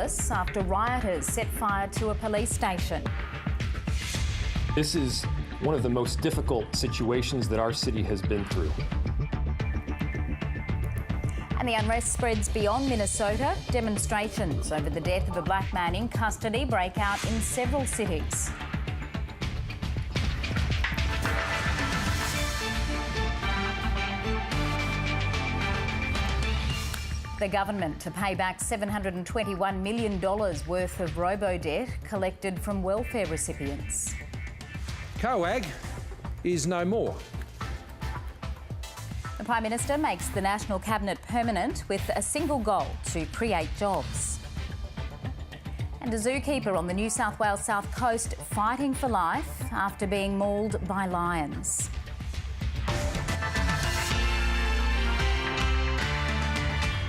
Minneapolis after rioters set fire to a police station. This is one of the most difficult situations that our city has been through. And the unrest spreads beyond Minnesota. Demonstrations over the death of a black man in custody break out in several cities. The government to pay back $721 million worth of ROBODEBT collected from welfare recipients. COAG is no more. The Prime Minister makes the National Cabinet permanent with a single goal to create jobs. And a zookeeper on the New South Wales South Coast fighting for life after being mauled by lions.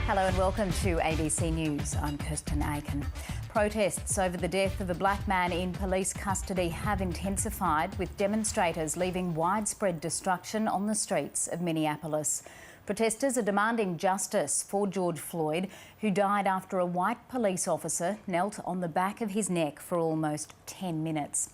Hello and welcome to ABC News. I'm Kirsten Aiken. Protests over the death of a black man in police custody have intensified, with demonstrators leaving widespread destruction on the streets of Minneapolis. Protesters are demanding justice for George Floyd, who died after a white police officer knelt on the back of his neck for almost 10 minutes.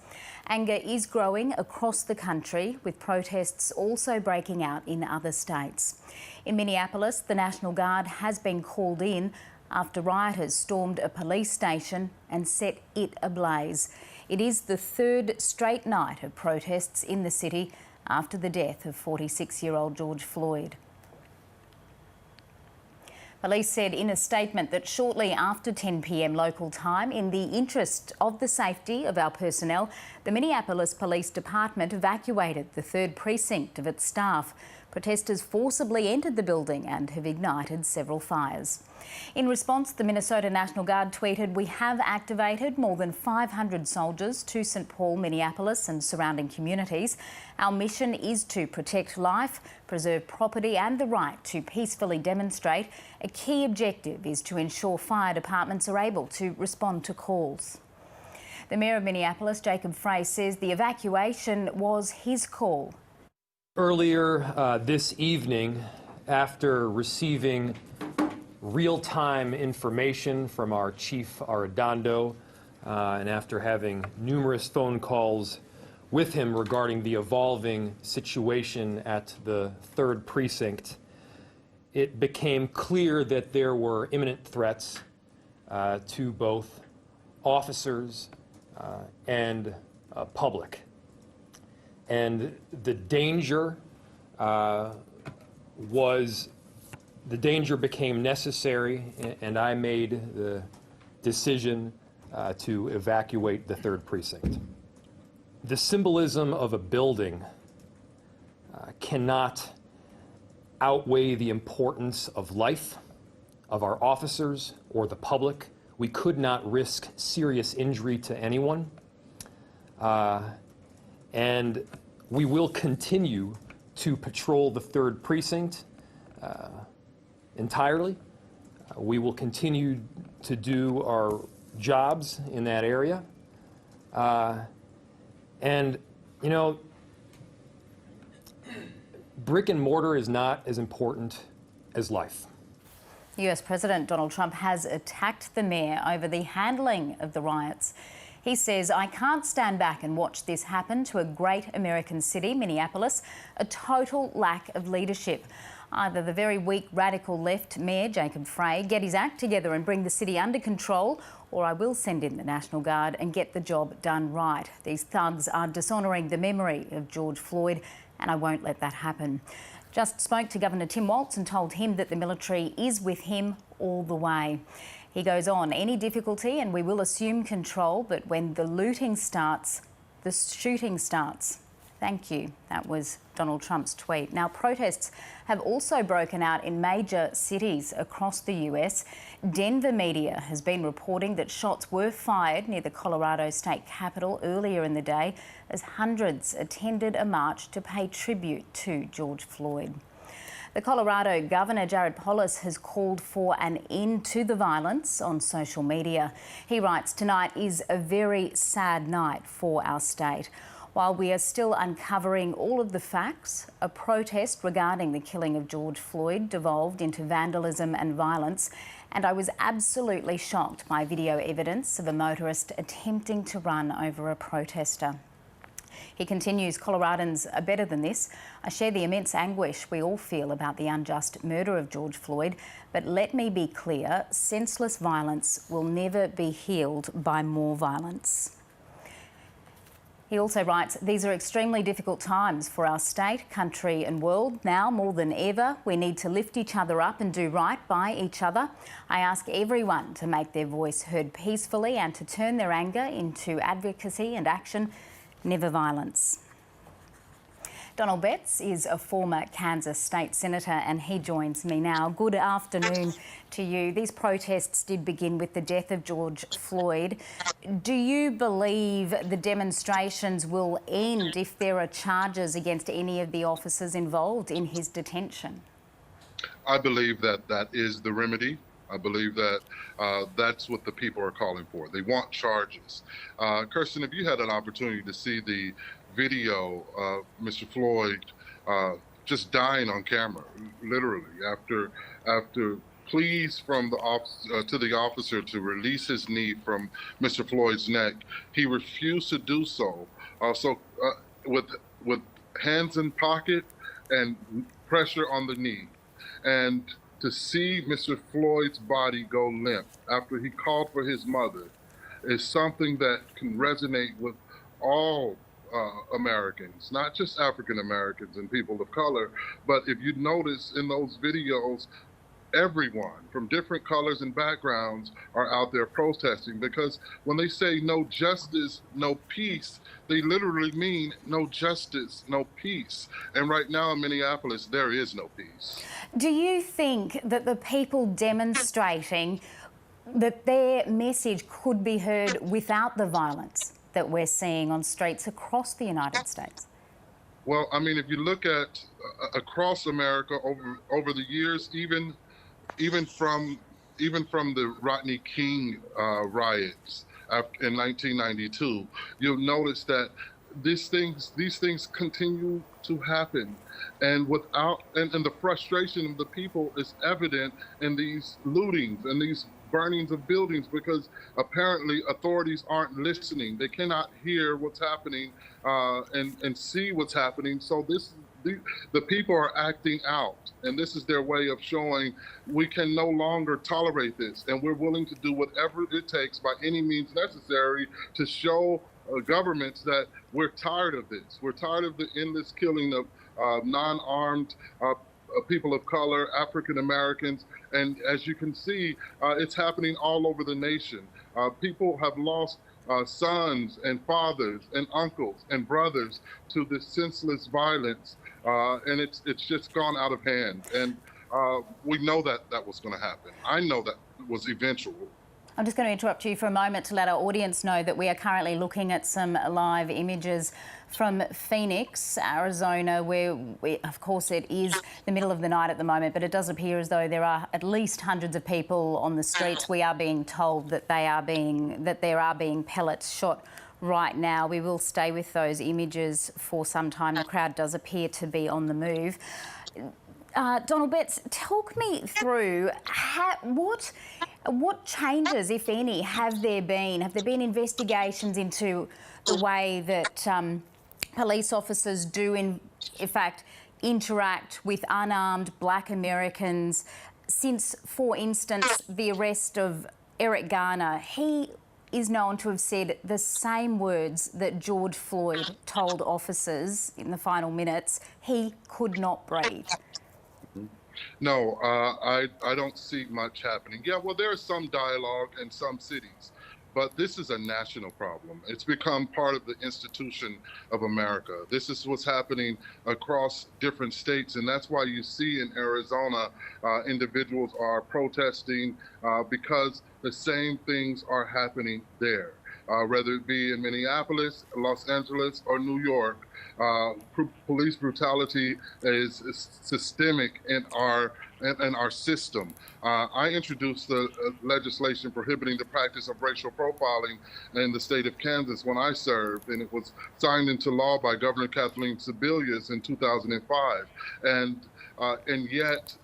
Anger is growing across the country, with protests also breaking out in other states. In Minneapolis, the National Guard has been called in after rioters stormed a police station and set it ablaze. It is the third straight night of protests in the city after the death of 46-year-old George Floyd. Police said in a statement that shortly after 10 p.m. local time, in the interest of the safety of our personnel, the Minneapolis Police Department evacuated the 3rd precinct of its staff. Protesters forcibly entered the building and have ignited several fires. In response, the Minnesota National Guard tweeted, "We have activated more than 500 soldiers to St. Paul, Minneapolis and surrounding communities. Our mission is to protect life, preserve property and the right to peacefully demonstrate. A key objective is to ensure fire departments are able to respond to calls." The Mayor of Minneapolis, Jacob Frey, says the evacuation was his call. Earlier this evening, after receiving real-time information from our Chief Arredondo and after having numerous phone calls with him regarding the evolving situation at the 3rd precinct, it became clear that there were imminent threats to both officers and public. And the danger became necessary, and I made the decision to evacuate the 3rd precinct. The symbolism of a building cannot outweigh the importance of life, of our officers or the public. We could not risk serious injury to anyone. And we will continue to patrol the 3rd precinct entirely. We will continue to do our jobs in that area. And, you know, brick and mortar is not as important as life. US President Donald Trump has attacked the mayor over the handling of the riots. He says, "I can't stand back and watch this happen to a great American city, Minneapolis, a total lack of leadership. Either the very weak radical left Mayor Jacob Frey get his act together and bring the city under control, or I will send in the National Guard and get the job done right. These thugs are dishonouring the memory of George Floyd, and I won't let that happen." Just spoke to Governor Tim Walz and told him that the military is with him all the way. He goes on, "Any difficulty and we will assume control, but when the looting starts, the shooting starts." Thank you. That was Donald Trump's tweet. Now, protests have also broken out in major cities across the US. Denver media has been reporting that shots were fired near the Colorado state capitol earlier in the day as hundreds attended a march to pay tribute to George Floyd. The Colorado Governor Jared Polis has called for an end to the violence on social media. He writes, "Tonight is a very sad night for our state. While we are still uncovering all of the facts, a protest regarding the killing of George Floyd devolved into vandalism and violence, And I was absolutely shocked by video evidence of a motorist attempting to run over a protester. He continues, Coloradans are better than this. I share the immense anguish we all feel about the unjust murder of George Floyd, but let me be clear, senseless violence will never be healed by more violence. He also writes, these are extremely difficult times for our state, country and world. Now, more than ever, we need to lift each other up and do right by each other. I ask everyone to make their voice heard peacefully and to turn their anger into advocacy and action, never violence. Donald Betts is a former Kansas state senator and he joins me now. Good afternoon to you. These protests did begin with the death of George Floyd. Do you believe the demonstrations will end if there are charges against any of the officers involved in his detention? I believe that that is the remedy. I believe that that's what the people are calling for. They want charges. Kirsten, if you had an opportunity to see the video of Mr. Floyd just dying on camera, literally, after pleas from the to the officer to release his knee from Mr. Floyd's neck, he refused to do so. With hands in pocket and pressure on the knee, and to see Mr. Floyd's body go limp after he called for his mother is something that can resonate with all Americans, not just African Americans and people of color. But if you notice in those videos, everyone from different colors and backgrounds are out there protesting, because when they say no justice, no peace, they literally mean no justice, no peace. And right now in Minneapolis, there is no peace. Do you think that the people demonstrating, that their message could be heard without the violence that we're seeing on streets across the United States? Well, I mean, if you look at across America over the years, even from the Rodney King riots in 1992, you'll notice that these things continue to happen, and the frustration of the people is evident in these lootings and these burnings of buildings, because apparently authorities aren't listening. They cannot hear what's happening and see what's happening. So the people are acting out, and this is their way of showing we can no longer tolerate this, and we're willing to do whatever it takes by any means necessary to show governments that we're tired of this. We're tired of the endless killing of non-armed people of color, African Americans, and as you can see, it's happening all over the nation. People have lost sons and fathers and uncles and brothers to this senseless violence, and it's just gone out of hand. And we know that was going to happen. I know that was eventual. I'm just going to interrupt you for a moment to let our audience know that we are currently looking at some live images from Phoenix, Arizona, where of course it is the middle of the night at the moment, but it does appear as though there are at least hundreds of people on the streets. We are being told that there are being pellets shot right now. We will stay with those images for some time. The crowd does appear to be on the move. Donald Betts, talk me through what changes, if any, have there been? Have there been investigations into the way that police officers do, in fact, interact with unarmed Black Americans since, for instance, the arrest of Eric Garner? He is known to have said the same words that George Floyd told officers in the final minutes. He could not breathe. No, I don't see much happening. Yeah, well, there is some dialogue in some cities, but this is a national problem. It's become part of the institution of America. This is what's happening across different states, and that's why you see in Arizona individuals are protesting because the same things are happening there. Whether it be in Minneapolis, Los Angeles, or New York, police brutality is systemic in our system. I introduced the legislation prohibiting the practice of racial profiling in the state of Kansas when I served, and it was signed into law by Governor Kathleen Sebelius in 2005. And yet,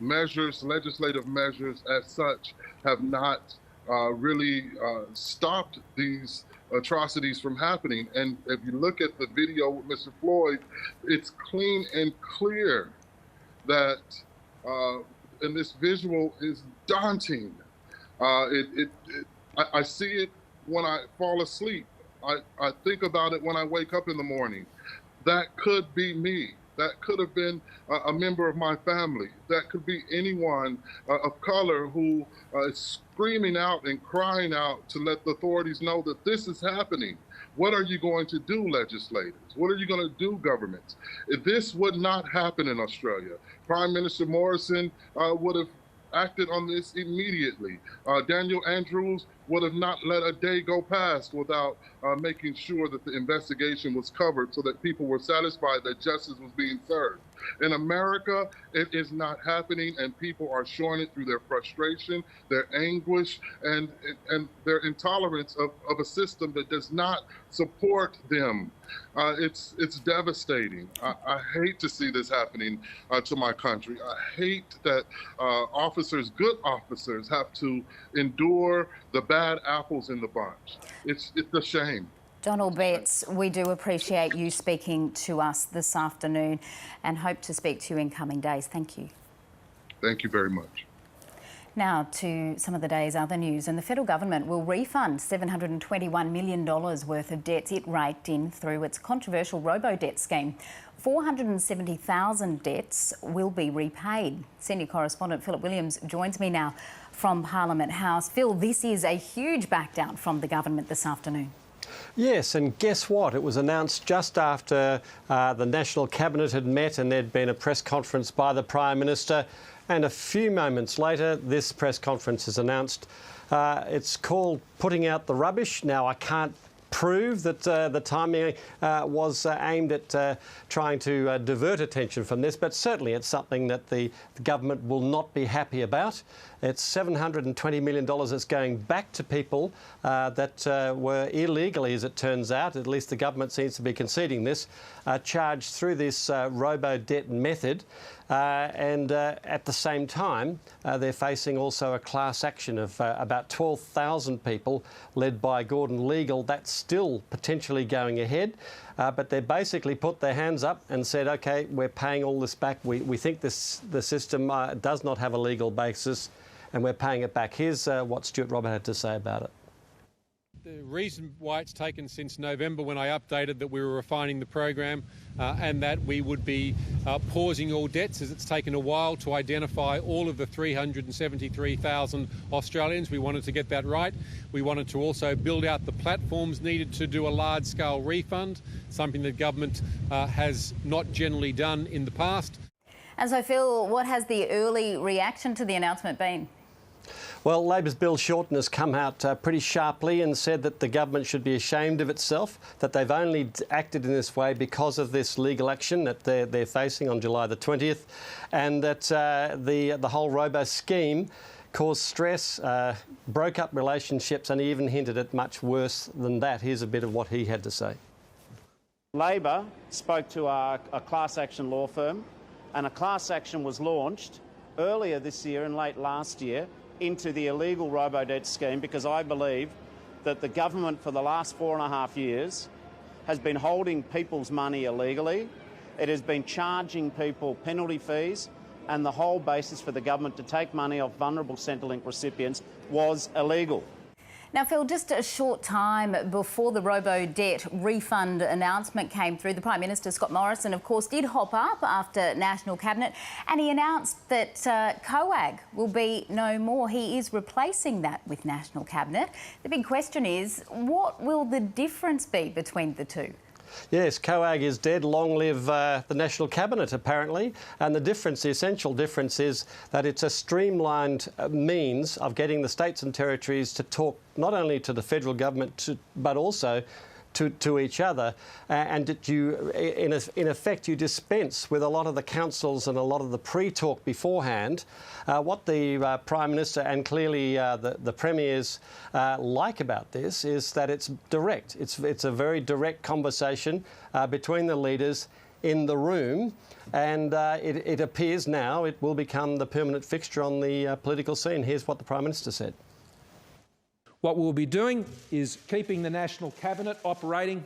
measures, legislative measures as such, have not really stopped these atrocities from happening. And if you look at the video with Mr. Floyd, it's clean and clear that, and this visual is daunting. I see it when I fall asleep. I think about it when I wake up in the morning. That could be me. That could have been a member of my family. That could be anyone of color who is screaming out and crying out to let the authorities know that this is happening. What are you going to do, legislators? What are you going to do, governments? This would not happen in Australia. Prime Minister Morrison would have acted on this immediately. Daniel Andrews would have not let a day go past without making sure that the investigation was covered so that people were satisfied that justice was being served. In America, it is not happening, and people are showing it through their frustration, their anguish, and their intolerance of a system that does not support them. It's devastating. I hate to see this happening to my country. I hate that officers, good officers, have to endure the bad apples in the bunch. It's a shame. Donald Betts, we do appreciate you speaking to us this afternoon and hope to speak to you in coming days. Thank you. Thank you very much. Now to some of the day's other news, and the federal government will refund $721 million worth of debts it raked in through its controversial ROBODEBT scheme. 470,000 debts will be repaid. Senior correspondent Philip Williams joins me now from Parliament House. Phil, this is a huge backdown from the government this afternoon. Yes, and guess what? It was announced just after the National Cabinet had met and there'd been a press conference by the Prime Minister. And a few moments later, this press conference is announced. It's called Putting Out the Rubbish. Now, I can't prove that the timing was aimed at trying to divert attention from this, but certainly it's something that the government will not be happy about. It's $720 million that's going back to people that were illegally, as it turns out, at least the government seems to be conceding this, charged through this ROBODEBT method. And at the same time, they're facing also a class action of about 12,000 people led by Gordon Legal. That's still potentially going ahead, but they basically put their hands up and said, OK, we're paying all this back. We think the system does not have a legal basis and we're paying it back. Here's what Stuart Robert had to say about it. The reason why it's taken since November, when I updated that we were refining the program and that we would be pausing all debts, is it's taken a while to identify all of the 373,000 Australians. We wanted to get that right. We wanted to also build out the platforms needed to do a large-scale refund, something that government has not generally done in the past. And so, Phil, what has the early reaction to the announcement been? Well, Labor's Bill Shorten has come out pretty sharply and said that the government should be ashamed of itself, that they've only acted in this way because of this legal action that they're facing on July the 20th, and that the whole robo scheme caused stress, broke up relationships, and he even hinted at much worse than that. Here's a bit of what he had to say. Labor spoke to a class action law firm, and a class action was launched earlier this year and late last year into the illegal ROBODEBT scheme, because I believe that the government for the last 4.5 years has been holding people's money illegally. It has been charging people penalty fees, and the whole basis for the government to take money off vulnerable Centrelink recipients was illegal. Now, Phil, just a short time before the ROBODEBT refund announcement came through, the Prime Minister, Scott Morrison, of course, did hop up after National Cabinet, and he announced that COAG will be no more. He is replacing that with National Cabinet. The big question is, what will the difference be between the two? Yes, COAG is dead. Long live the National Cabinet, apparently. And the difference, the essential difference, is that it's a streamlined means of getting the states and territories to talk not only to the federal government, but also to each other, and that you, in effect, you dispense with a lot of the councils and a lot of the pre-talk beforehand. What the Prime Minister and clearly the Premiers like about this is that it's direct. It's a very direct conversation between the leaders. in the room, and it appears now it will become the permanent fixture on the political scene. Here's what the Prime Minister said. What we'll be doing is keeping the National Cabinet operating,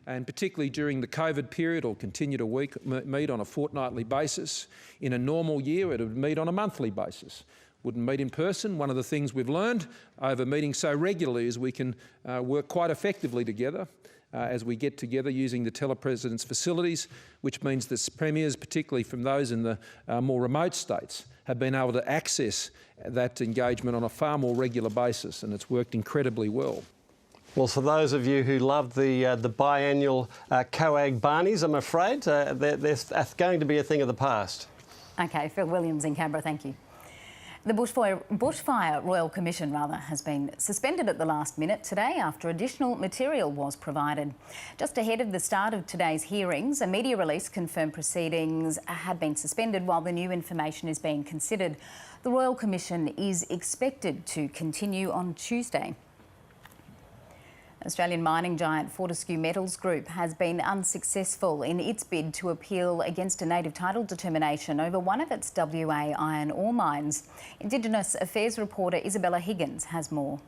and particularly during the COVID period, will continue to meet on a fortnightly basis. In a normal year, it would meet on a monthly basis. Wouldn't meet in person. One of the things we've learned over meeting so regularly is we can work quite effectively together as we get together using the telepresident's facilities, which means that premiers, particularly from those in the more remote states, have been able to access that engagement on a far more regular basis, and it's worked incredibly well. Well, for those of you who love the biannual COAG Barneys, I'm afraid they're going to be a thing of the past. OK, Phil Williams in Canberra, thank you. The Bushfire Royal Commission has been suspended at the last minute today after additional material was provided. Just ahead of the start of today's hearings, a media release confirmed proceedings had been suspended while the new information is being considered. The Royal Commission is expected to continue on Tuesday. Australian mining giant Fortescue Metals Group has been unsuccessful in its bid to appeal against a native title determination over one of its WA iron ore mines. Indigenous Affairs reporter Isabella Higgins has more.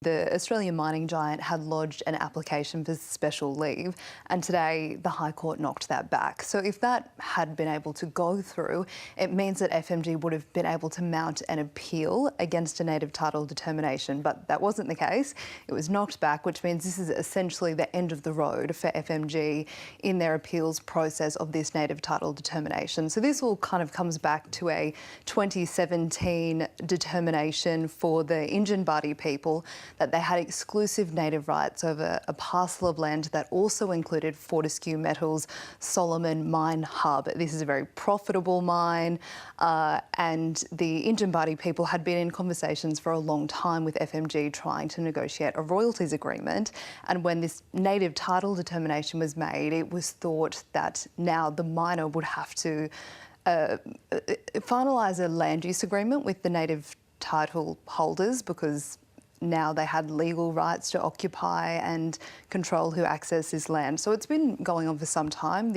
The Australian mining giant had lodged an application for special leave, and today the High Court knocked that back. So if that had been able to go through, it means that FMG would have been able to mount an appeal against a native title determination, but that wasn't the case. It was knocked back, which means this is essentially the end of the road for FMG in their appeals process of this native title determination. So this all kind of comes back to a 2017 determination for the Untitled people that they had exclusive native rights over a parcel of land that also included Fortescue Metals' Solomon Mine Hub. This is a very profitable mine, and the Untitled people had been in conversations for a long time with FMG trying to negotiate a royalties agreement. And when this native title determination was made, it was thought that now the miner would have to finalise a land use agreement with the native title holders, because now they had legal rights to occupy and control who access this land. So it's been going on for some time.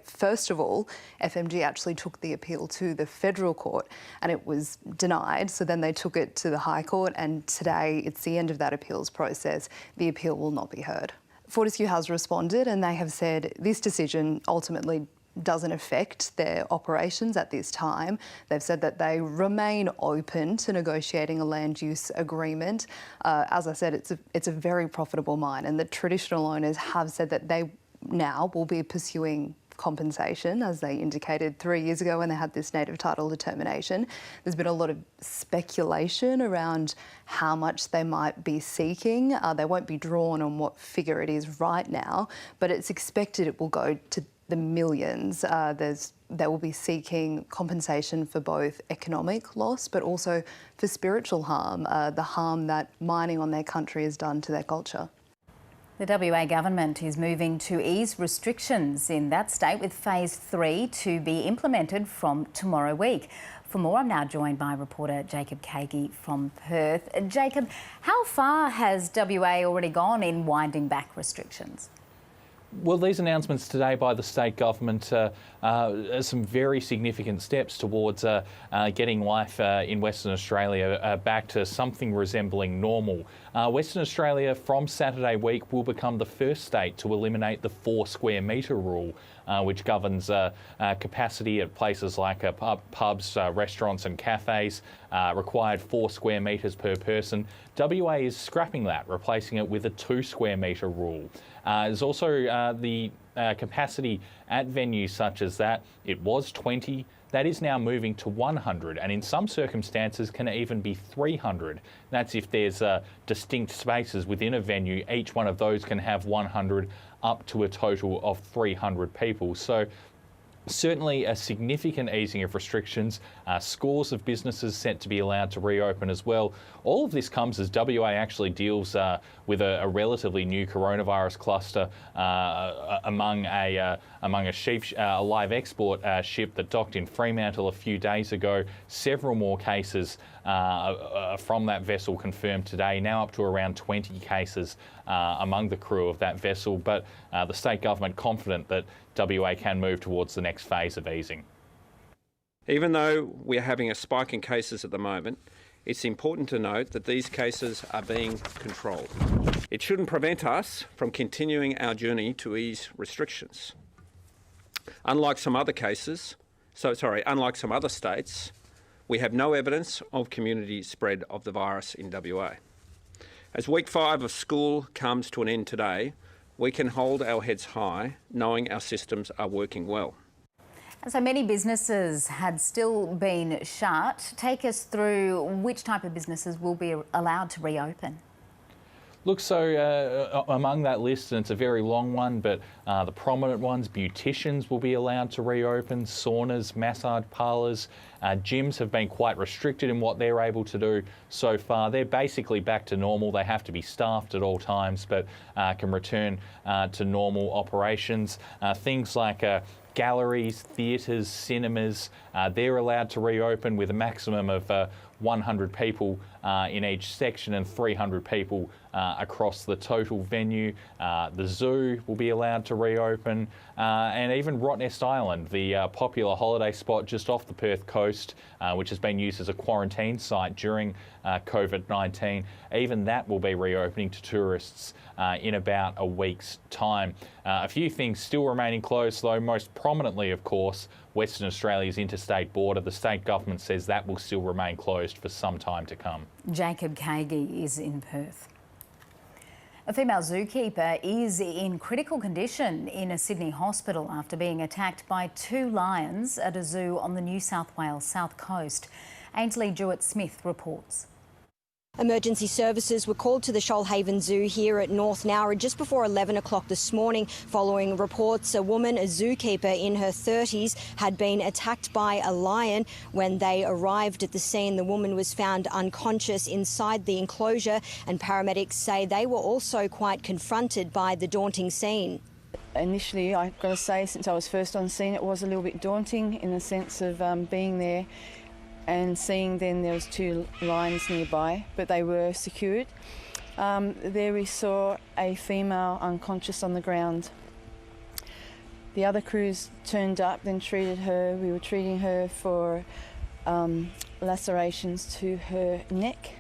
First of all, FMG actually took the appeal to the federal court and it was denied. So then they took it to the High Court, and today it's the end of that appeals process. The appeal will not be heard. Fortescue has responded and they have said this decision ultimately doesn't affect their operations at this time. They've said that they remain open to negotiating a land use agreement. As I said, it's a very profitable mine, and the traditional owners have said that they now will be pursuing compensation, as they indicated 3 years ago when they had this native title determination. There's been a lot of speculation around how much they might be seeking. They won't be drawn on what figure it is right now, but it's expected it will go to the millions. They will be seeking compensation for both economic loss but also for spiritual harm, the harm that mining on their country has done to their culture. The WA government is moving to ease restrictions in that state, with phase 3 to be implemented from tomorrow week. For more, I'm now joined by reporter Jacob Kagi from Perth. Jacob, how far has WA already gone in winding back restrictions? Well, these announcements today by the state government are some very significant steps towards getting life in Western Australia back to something resembling normal. Western Australia from Saturday week will become the first state to eliminate the 4 square metre rule, which governs capacity at places like pubs, restaurants and cafes, required 4 square metres per person. WA is scrapping that, replacing it with a 2 square metre rule. There's also the capacity at venues such as that. It was 20. That is now moving to 100, and in some circumstances can even be 300. That's if there's distinct spaces within a venue. Each one of those can have 100 up to a total of 300 people. So certainly a significant easing of restrictions, scores of businesses set to be allowed to reopen as well. All of this comes as WA actually deals with a relatively new coronavirus cluster among a live export ship that docked in Fremantle a few days ago. Several more cases from that vessel confirmed today, now up to around 20 cases among the crew of that vessel. But the state government confident that WA can move towards the next phase of easing. Even though we are having a spike in cases at the moment, it's important to note that these cases are being controlled. It shouldn't prevent us from continuing our journey to ease restrictions. Unlike some other states, we have no evidence of community spread of the virus in WA. As week 5 of school comes to an end today, we can hold our heads high, knowing our systems are working well. So many businesses had still been shut. Take us through which type of businesses will be allowed to reopen. Look, so among that list, and it's a very long one, but the prominent ones, beauticians will be allowed to reopen, saunas, massage parlours, gyms have been quite restricted in what they're able to do so far. They're basically back to normal. They have to be staffed at all times, but can return to normal operations. Things like galleries, theatres, cinemas, they're allowed to reopen with a maximum of 100 people in each section and 300 people across the total venue. The zoo will be allowed to reopen, and even Rottnest Island, the popular holiday spot just off the Perth coast, which has been used as a quarantine site during COVID-19, even that will be reopening to tourists in about a week's time. A few things still remaining closed, though, most prominently, of course, Western Australia's interstate border. The state government says that will still remain closed for some time to come. Jacob Kagi is in Perth. A female zookeeper is in critical condition in a Sydney hospital after being attacked by 2 lions at a zoo on the New South Wales south coast. Ainsley Jewett-Smith reports. Emergency services were called to the Shoalhaven Zoo here at North Nowra just before 11 o'clock this morning following reports a woman, a zookeeper in her 30s, had been attacked by a lion. When they arrived at the scene, the woman was found unconscious inside the enclosure, and paramedics say they were also quite confronted by the daunting scene. Initially, I've got to say, since I was first on scene, it was a little bit daunting in the sense of being there and seeing then there was 2 lions nearby, but they were secured. There we saw a female unconscious on the ground. The other crews turned up, then treated her. We were treating her for lacerations to her neck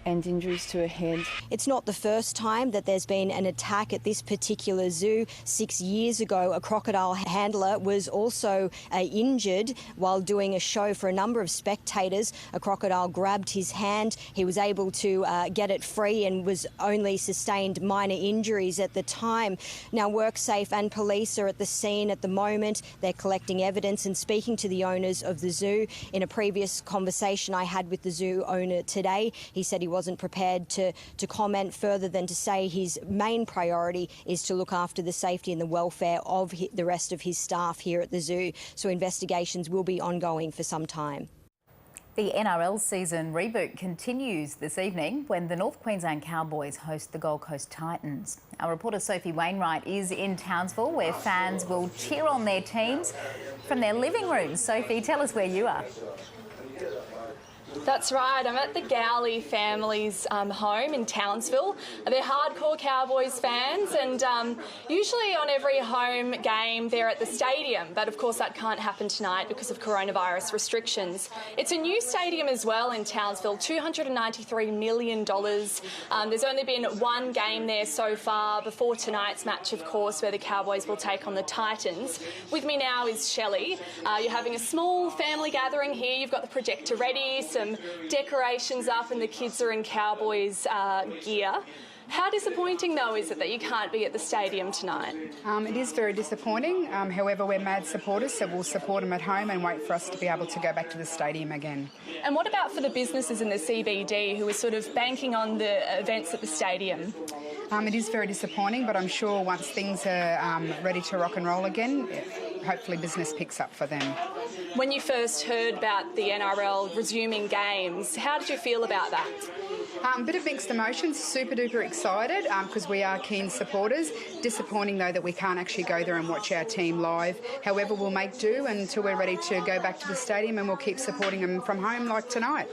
and injuries to her head. It's not the first time that there's been an attack at this particular zoo. 6 years ago, a crocodile handler was also injured while doing a show for a number of spectators. A crocodile grabbed his hand. He was able to get it free and was only sustained minor injuries at the time. Now, WorkSafe and police are at the scene at the moment. They're collecting evidence and speaking to the owners of the zoo. In a previous conversation I had with the zoo owner today, he said he wasn't prepared to comment further than to say his main priority is to look after the safety and the welfare of the rest of his staff here at the zoo. So investigations will be ongoing for some time. The NRL season reboot continues this evening when the North Queensland Cowboys host the Gold Coast Titans. Our reporter Sophie Wainwright is in Townsville, where fans will cheer on their teams from their living rooms. Sophie, tell us where you are. That's right, I'm at the Gowley family's home in Townsville. They're hardcore Cowboys fans, and usually on every home game they're at the stadium, but of course that can't happen tonight because of coronavirus restrictions. It's a new stadium as well in Townsville, $293 million. There's only been 1 game there so far before tonight's match, of course, where the Cowboys will take on the Titans. With me now is Shelley. You're having a small family gathering here. You've got the projector ready, some decorations up, and the kids are in Cowboys gear. How disappointing, though, is it that you can't be at the stadium tonight? It is very disappointing. However, we're mad supporters, so we'll support them at home and wait for us to be able to go back to the stadium again. And what about for the businesses in the CBD who are sort of banking on the events at the stadium? It is very disappointing, but I'm sure once things are ready to rock and roll again, hopefully business picks up for them. When you first heard about the NRL resuming games, how did you feel about that? Bit of mixed emotions, super duper excited because we are keen supporters. Disappointing though that we can't actually go there and watch our team live. However, we'll make do until we're ready to go back to the stadium, and we'll keep supporting them from home like tonight.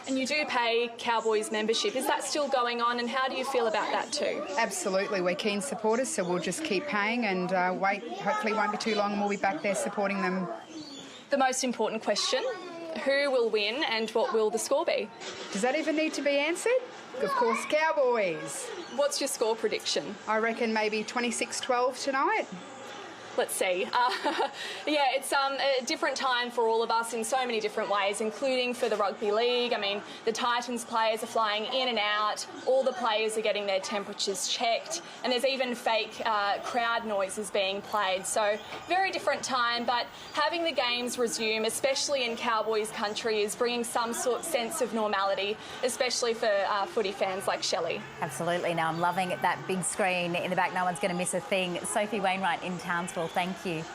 And you do pay Cowboys membership. Is that still going on, and how do you feel about that too? Absolutely, we're keen supporters, so we'll just keep paying and wait. Hopefully it won't be too long and we'll be back there supporting them. The most important question, who will win and what will the score be? Does that even need to be answered? Of course, Cowboys. What's your score prediction? I reckon maybe 26-12 tonight. Let's see. Yeah, it's a different time for all of us in so many different ways, including for the rugby league. I mean, the Titans players are flying in and out. All the players are getting their temperatures checked, and there's even fake crowd noises being played. So very different time, but having the games resume, especially in Cowboys country, is bringing some sort of sense of normality, especially for footy fans like Shelley. Absolutely. Now I'm loving that big screen in the back. No one's going to miss a thing. Sophie Wainwright in Townsville. Thank you.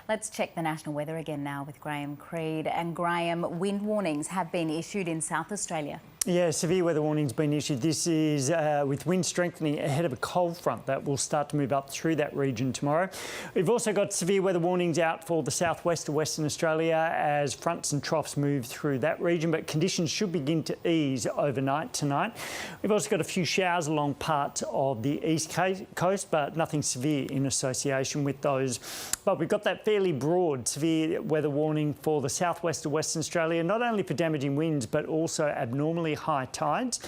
Let's check the national weather again now with Graham Creed. And Graham, wind warnings have been issued in South Australia. Yeah, severe weather warnings been issued. This is with wind strengthening ahead of a cold front that will start to move up through that region tomorrow. We've also got severe weather warnings out for the southwest of Western Australia as fronts and troughs move through that region, but conditions should begin to ease overnight tonight. We've also got a few showers along parts of the east coast, but nothing severe in association with those. But we've got that fairly broad severe weather warning for the southwest of Western Australia, not only for damaging winds, but also abnormally high tides.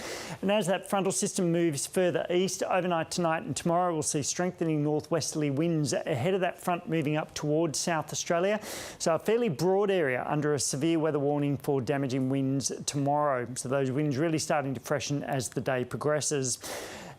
And as that frontal system moves further east overnight tonight and tomorrow, we'll see strengthening northwesterly winds ahead of that front moving up towards South Australia. So a fairly broad area under a severe weather warning for damaging winds tomorrow. So those winds really starting to freshen as the day progresses.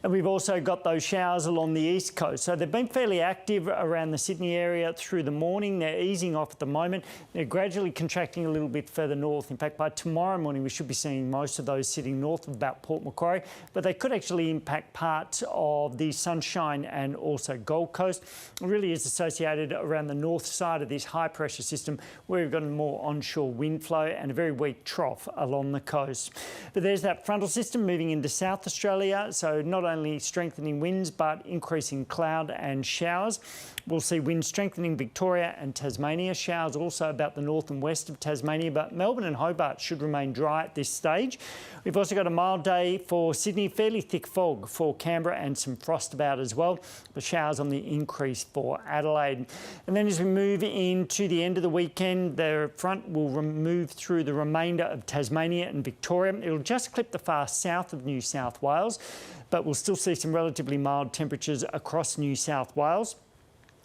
And we've also got those showers along the east coast. So they've been fairly active around the Sydney area through the morning. They're easing off at the moment. They're gradually contracting a little bit further north. In fact, by tomorrow morning, we should be seeing most of those sitting north of about Port Macquarie, but they could actually impact parts of the Sunshine and also Gold Coast. It really is associated around the north side of this high pressure system where we've got a more onshore wind flow and a very weak trough along the coast. But there's that frontal system moving into South Australia. So not only strengthening winds, but increasing cloud and showers. We'll see winds strengthening Victoria and Tasmania, showers also about the north and west of Tasmania, but Melbourne and Hobart should remain dry at this stage. We've also got a mild day for Sydney, fairly thick fog for Canberra and some frost about as well, but showers on the increase for Adelaide. And then as we move into the end of the weekend, the front will move through the remainder of Tasmania and Victoria. It'll just clip the far south of New South Wales, but we'll still see some relatively mild temperatures across New South Wales.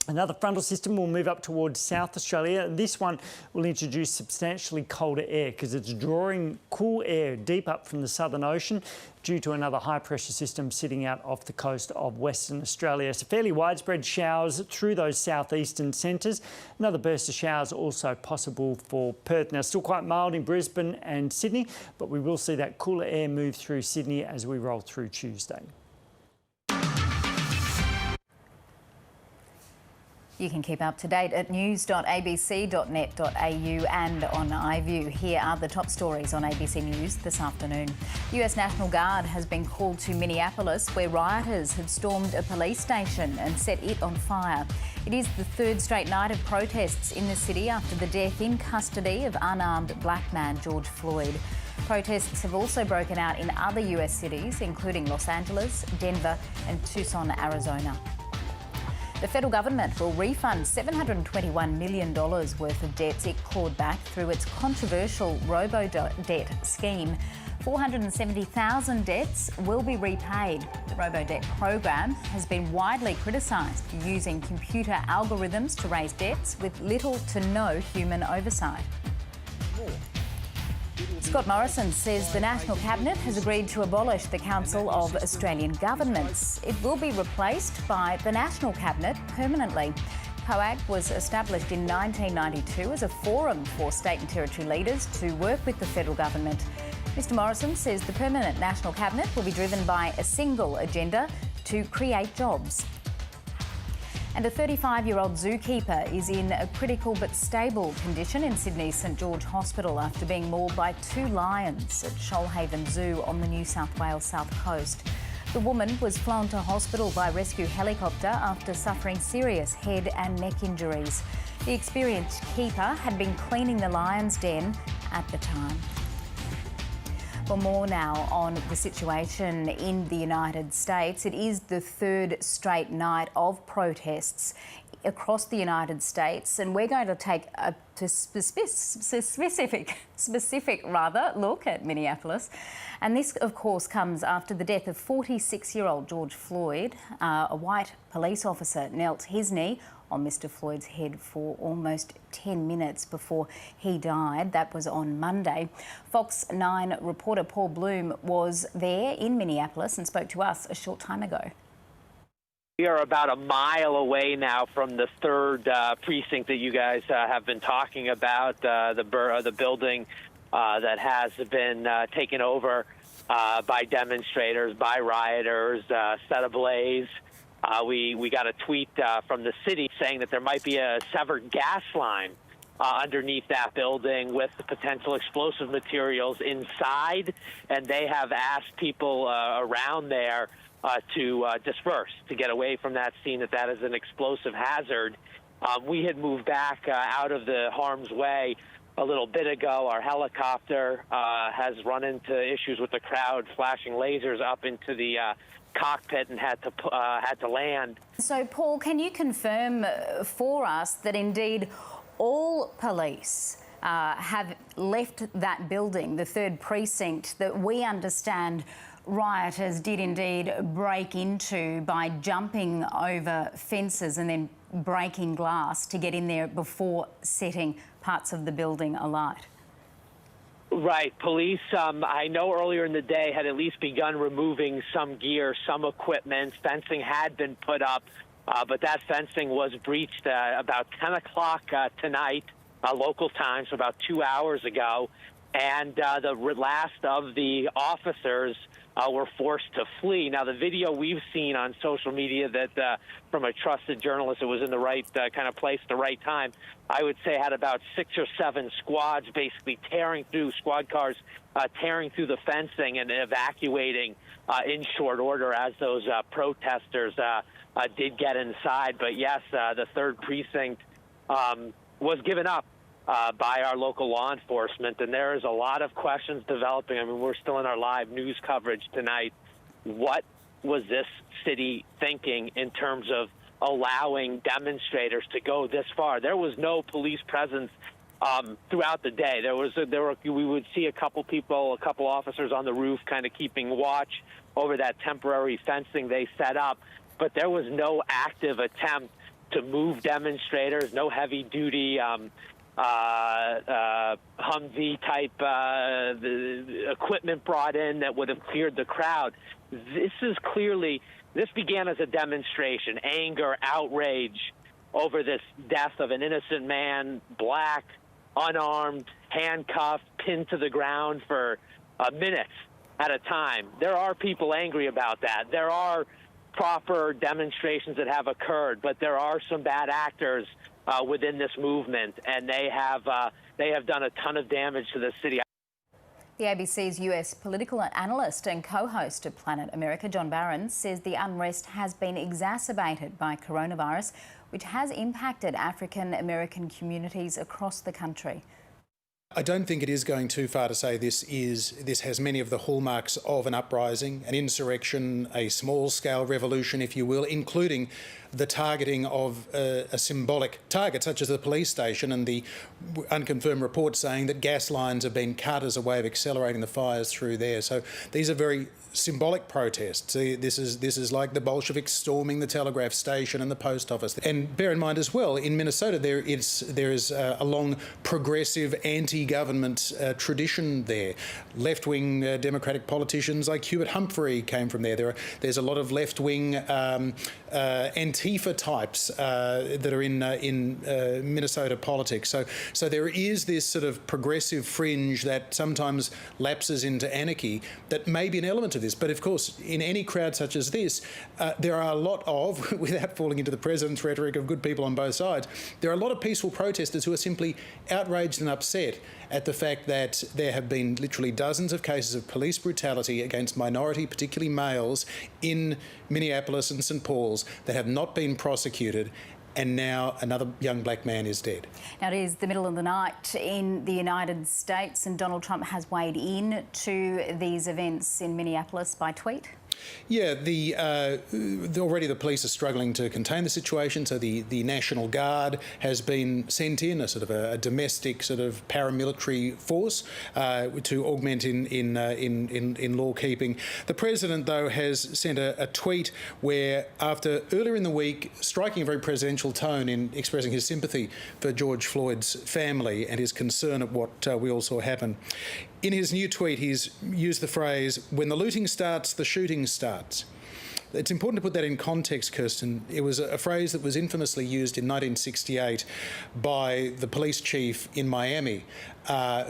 Another frontal system will move up towards South Australia. This one will introduce substantially colder air because it's drawing cool air deep up from the Southern Ocean due to another high pressure system sitting out off the coast of Western Australia. So fairly widespread showers through those southeastern centres. Another burst of showers also possible for Perth. Now still quite mild in Brisbane and Sydney, but we will see that cooler air move through Sydney as we roll through Tuesday. You can keep up to date at news.abc.net.au and on iView. Here are the top stories on ABC News this afternoon. The US National Guard has been called to Minneapolis, where rioters have stormed a police station and set it on fire. It is the third straight night of protests in the city after the death in custody of unarmed black man George Floyd. Protests have also broken out in other US cities, including Los Angeles, Denver and Tucson, Arizona. The federal government will refund $721 million worth of debts it clawed back through its controversial ROBODEBT scheme. 470,000 debts will be repaid. The ROBODEBT program has been widely criticised for using computer algorithms to raise debts with little to no human oversight. Scott Morrison says the National Cabinet has agreed to abolish the Council of Australian Governments. It will be replaced by the National Cabinet permanently. COAG was established in 1992 as a forum for state and territory leaders to work with the federal government. Mr Morrison says the permanent National Cabinet will be driven by a single agenda to create jobs. And a 35-year-old zookeeper is in a critical but stable condition in Sydney's St George Hospital after being mauled by 2 lions at Shoalhaven Zoo on the New South Wales south coast. The woman was flown to hospital by rescue helicopter after suffering serious head and neck injuries. The experienced keeper had been cleaning the lion's den at the time. For more now on the situation in the United States, it is the 3rd straight night of protests across the United States, and we're going to take a specific look at Minneapolis. And this, of course, comes after the death of 46-year-old George Floyd. A white police officer knelt his knee on Mr Floyd's head for almost 10 minutes before he died. That was on Monday. Fox 9 reporter Paul Bloom was there in Minneapolis and spoke to us a short time ago. We are about a mile away now from the 3rd precinct that you guys have been talking about, the building that has been taken over by demonstrators, by rioters, set ablaze. We got a tweet from the city saying that there might be a severed gas line underneath that building with the potential explosive materials inside, and they have asked people around there to disperse, to get away from that scene, that is an explosive hazard. We had moved back out of the harm's way a little bit ago. Our helicopter has run into issues with the crowd, flashing lasers up into the cockpit and had to land. So, Paul, can you confirm for us that indeed all police have left that building, the 3rd precinct, that we understand rioters did indeed break into by jumping over fences and then breaking glass to get in there before setting parts of the building alight? Right. Police, I know earlier in the day, had at least begun removing some gear, some equipment. Fencing had been put up, but that fencing was breached about 10 o'clock tonight, local time, so about 2 hours ago. And the last of the officers were forced to flee. Now, the video we've seen on social media that from a trusted journalist, it was in the right kind of place at the right time, I would say had about 6 or 7 squads basically tearing through, squad cars tearing through the fencing and evacuating in short order as those protesters did get inside. But yes, the 3rd precinct was given up by our local law enforcement, and there is a lot of questions developing. I mean, we're still in our live news coverage tonight. What was this city thinking in terms of allowing demonstrators to go this far? There was no police presence throughout the day. We would see a couple officers on the roof kind of keeping watch over that temporary fencing they set up, but there was no active attempt to move demonstrators, no heavy-duty Humvee type equipment brought in that would have cleared the crowd. This began as a demonstration, anger, outrage over this death of an innocent man, black, unarmed, handcuffed, pinned to the ground for minutes at a time. There are people angry about that. There are proper demonstrations that have occurred, but there are some bad actors within this movement, and they have done a ton of damage to the city. The ABC's US political analyst and co-host of Planet America, John Barron, says the unrest has been exacerbated by coronavirus, which has impacted African American communities across the country. I don't think it is going too far to say this has many of the hallmarks of an uprising, an insurrection, a small-scale revolution, if you will, including the targeting of a symbolic target such as the police station, and the unconfirmed report saying that gas lines have been cut as a way of accelerating the fires through there. So these are very symbolic protests. This is like the Bolsheviks storming the telegraph station and the post office. And bear in mind as well, in Minnesota there is a long progressive anti anti-government tradition there. Left-wing Democratic politicians like Hubert Humphrey came from there. There's a lot of left-wing Antifa types that are in Minnesota politics. So there is this sort of progressive fringe that sometimes lapses into anarchy that may be an element of this. But of course, in any crowd such as this, there are a lot of, without falling into the president's rhetoric of good people on both sides, there are a lot of peaceful protesters who are simply outraged and upset at the fact that there have been literally dozens of cases of police brutality against minority, particularly males, in Minneapolis and St. Paul's that have not been prosecuted, and now another young black man is dead. Now, it is the middle of the night in the United States, and Donald Trump has weighed in to these events in Minneapolis by tweet. Yeah, already the police are struggling to contain the situation, so the National Guard has been sent in, a sort of a domestic sort of paramilitary force to augment in law keeping. The president, though, has sent a tweet where, after earlier in the week striking a very presidential tone in expressing his sympathy for George Floyd's family and his concern at what we all saw happen, in his new tweet, he's used the phrase, "When the looting starts, the shooting starts." It's important to put that in context, Kirsten. It was a phrase that was infamously used in 1968 by the police chief in Miami,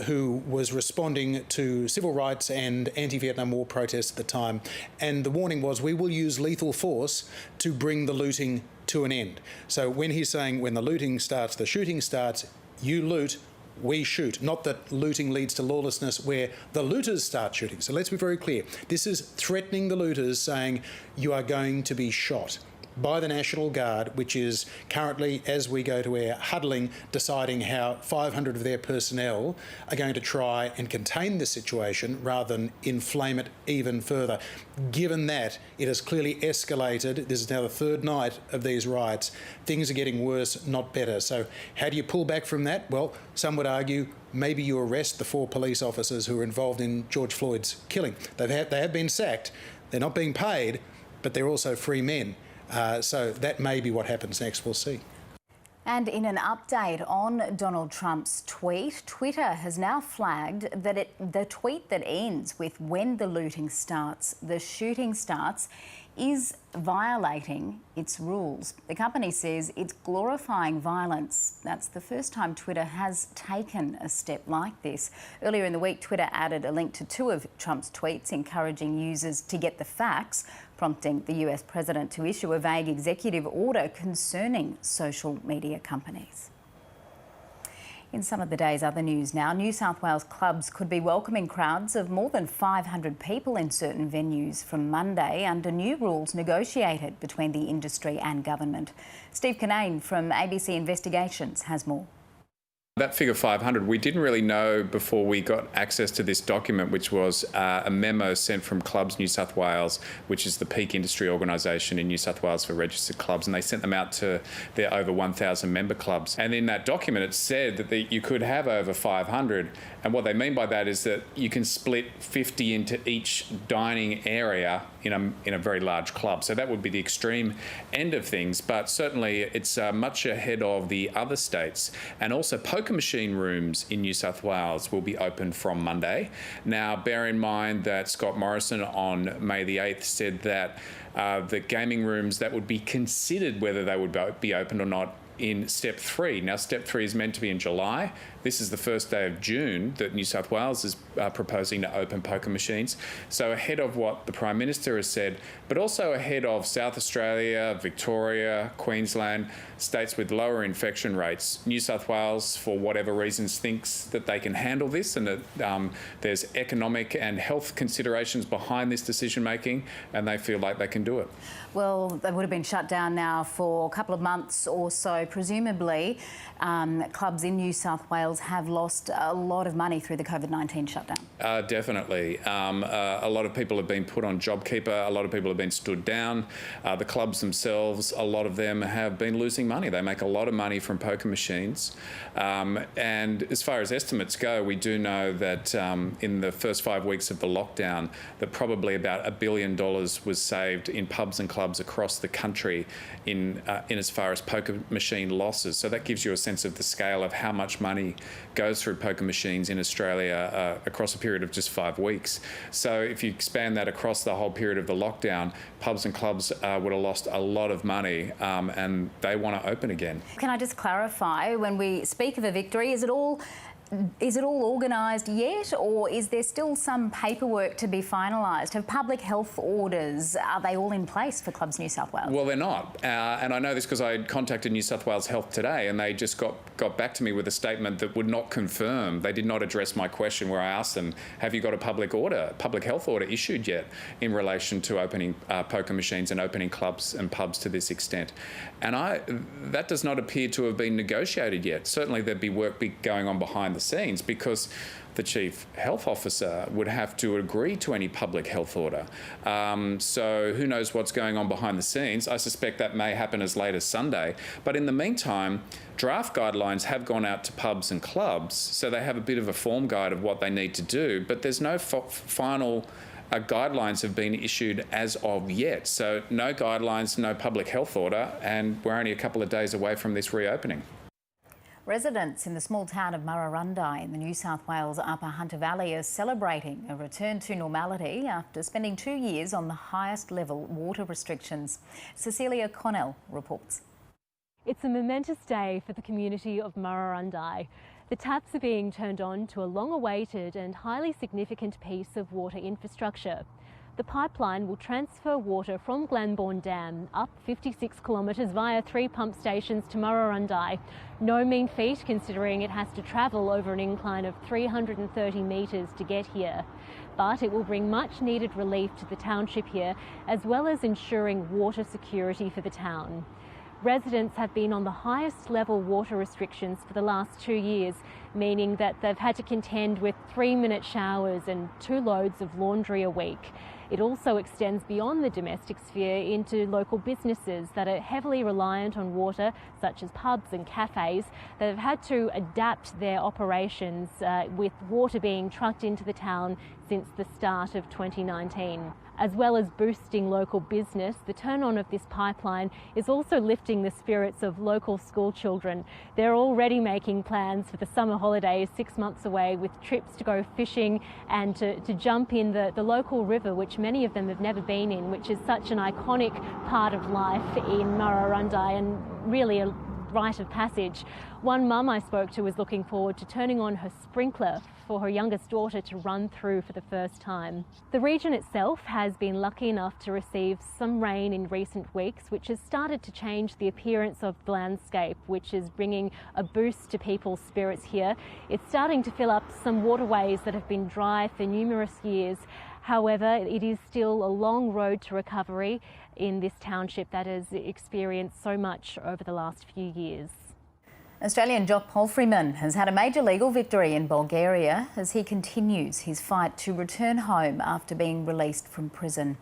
who was responding to civil rights and anti-Vietnam War protests at the time. And the warning was, we will use lethal force to bring the looting to an end. So when he's saying, when the looting starts, the shooting starts, you loot, we shoot. Not that looting leads to lawlessness where the looters start shooting. So let's be very clear. This is threatening the looters, saying you are going to be shot by the National Guard, which is currently, as we go to air, huddling, deciding how 500 of their personnel are going to try and contain the situation rather than inflame it even further. Given that it has clearly escalated, this is now the third night of these riots, things are getting worse, not better. So how do you pull back from that? Well, some would argue maybe you arrest the 4 police officers who were involved in George Floyd's killing. They have been sacked, they're not being paid, but they're also free men. So that may be what happens next. We'll see. And in an update on Donald Trump's tweet, Twitter has now flagged that the tweet that ends with "when the looting starts, the shooting starts" is violating its rules. The company says it's glorifying violence. That's the first time Twitter has taken a step like this. Earlier in the week, Twitter added a link to 2 of Trump's tweets encouraging users to get the facts, prompting the US president to issue a vague executive order concerning social media companies. In some of the day's other news now, New South Wales clubs could be welcoming crowds of more than 500 people in certain venues from Monday under new rules negotiated between the industry and government. Steve Kinane from ABC Investigations has more. That figure 500, we didn't really know before we got access to this document, which was a memo sent from Clubs New South Wales, which is the peak industry organisation in New South Wales for registered clubs, and they sent them out to their over 1,000 member clubs. And in that document, it said that you could have over 500, and what they mean by that is that you can split 50 into each dining area in a very large club. So that would be the extreme end of things, but certainly it's much ahead of the other states. And also poker machine rooms in New South Wales will be open from Monday. Now, bear in mind that Scott Morrison on May the 8th said that the gaming rooms that would be considered whether they would be open or not in Step 3. Now, Step 3 is meant to be in July. This is the first day of June that New South Wales is proposing to open poker machines. So ahead of what the Prime Minister has said, but also ahead of South Australia, Victoria, Queensland, states with lower infection rates. New South Wales, for whatever reasons, thinks that they can handle this and that there's economic and health considerations behind this decision-making, and they feel like they can do it. Well, they would have been shut down now for a couple of months or so. Presumably, clubs in New South Wales have lost a lot of money through the COVID-19 shutdown. Definitely. A lot of people have been put on JobKeeper. A lot of people have been stood down. The clubs themselves, a lot of them have been losing money. They make a lot of money from poker machines. And as far as estimates go, we do know that in the first 5 weeks of the lockdown, that probably about $1 billion was saved in pubs and clubs across the country in as far as poker machine losses. So that gives you a sense of the scale of how much money goes through poker machines in Australia across a period of just 5 weeks. So if you expand that across the whole period of the lockdown, pubs and clubs would have lost a lot of money, and they want to open again. Can I just clarify, when we speak of a victory, is it all organised yet, or is there still some paperwork to be finalised? Have public health orders, are they all in place for Clubs New South Wales? Well, they're not. And I know this because I contacted New South Wales Health today, and they just got back to me with a statement that would not confirm. They did not address my question where I asked them, have you got a public health order issued yet in relation to opening poker machines and opening clubs and pubs to this extent? And that does not appear to have been negotiated yet. Certainly there'd be work going on behind the scenes, because the Chief Health Officer would have to agree to any public health order. So who knows what's going on behind the scenes. I suspect that may happen as late as Sunday. But in the meantime, draft guidelines have gone out to pubs and clubs, so they have a bit of a form guide of what they need to do, but there's no final guidelines have been issued as of yet. So no guidelines, no public health order, and we're only a couple of days away from this reopening. Residents in the small town of Murrurundi in the New South Wales Upper Hunter Valley are celebrating a return to normality after spending 2 years on the highest level water restrictions. Cecilia Connell reports. It's a momentous day for the community of Murrurundi. The taps are being turned on to a long-awaited and highly significant piece of water infrastructure. The pipeline will transfer water from Glenbourne Dam up 56 kilometres via 3 pump stations to Murrurundi. No mean feat, considering it has to travel over an incline of 330 metres to get here. But it will bring much needed relief to the township here, as well as ensuring water security for the town. Residents have been on the highest level water restrictions for the last 2 years, meaning that they've had to contend with 3-minute showers and 2 loads of laundry a week. It also extends beyond the domestic sphere into local businesses that are heavily reliant on water, such as pubs and cafes, that have had to adapt their operations with water being trucked into the town since the start of 2019. As well as boosting local business, the turn-on of this pipeline is also lifting the spirits of local school children. They're already making plans for the summer holidays 6 months away, with trips to go fishing and to jump in the local river, which many of them have never been in, which is such an iconic part of life in Murrurundi and really a rite of passage. One mum I spoke to was looking forward to turning on her sprinkler for her youngest daughter to run through for the first time. The region itself has been lucky enough to receive some rain in recent weeks, which has started to change the appearance of the landscape, which is bringing a boost to people's spirits here. It's starting to fill up some waterways that have been dry for numerous years. However, it is still a long road to recovery in this township that has experienced so much over the last few years. Australian JOCK PALFREEMAN has had a major legal victory in Bulgaria as he continues his fight to return home after being released from prison.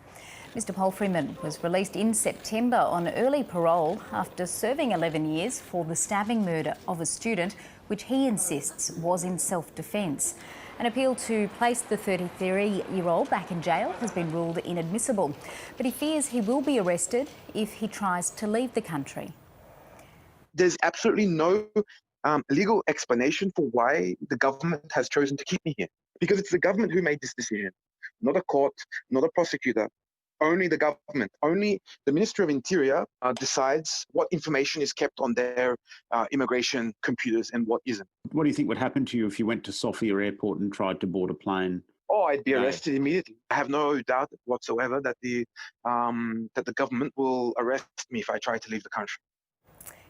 Mr PALFREEMAN was released in September on early parole after serving 11 years for the stabbing murder of a student, which he insists was in self-defence. An appeal to place the 33-year-old back in jail has been ruled inadmissible, but he fears he will be arrested if he tries to leave the country. There's absolutely no legal explanation for why the government has chosen to keep me here. Because it's the government who made this decision, not a court, not a prosecutor, only the government. Only the Minister of Interior decides what information is kept on their immigration computers and what isn't. What do you think would happen to you if you went to Sofia Airport and tried to board a plane? Oh, I'd be arrested immediately. I have no doubt whatsoever that the government will arrest me if I try to leave the country.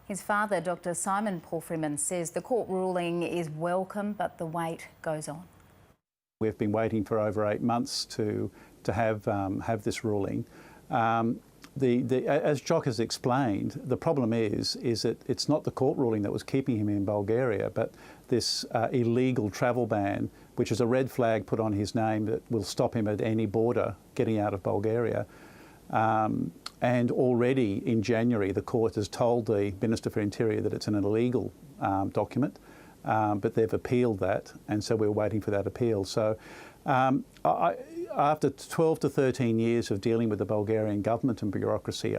His father, Dr. Simon PALFREEMAN, says the court ruling is welcome, but the wait goes on. We've been waiting for over 8 months to have this ruling. As JOCK has explained, the problem is that it's not the court ruling that was keeping him in Bulgaria, but this illegal travel ban, which is a red flag put on his name that will stop him at any border getting out of Bulgaria. And already in January, the court has told the Minister for Interior that it's an illegal document, but they've appealed that, and so we're waiting for that appeal. So after 12 to 13 years of dealing with the Bulgarian government and bureaucracy,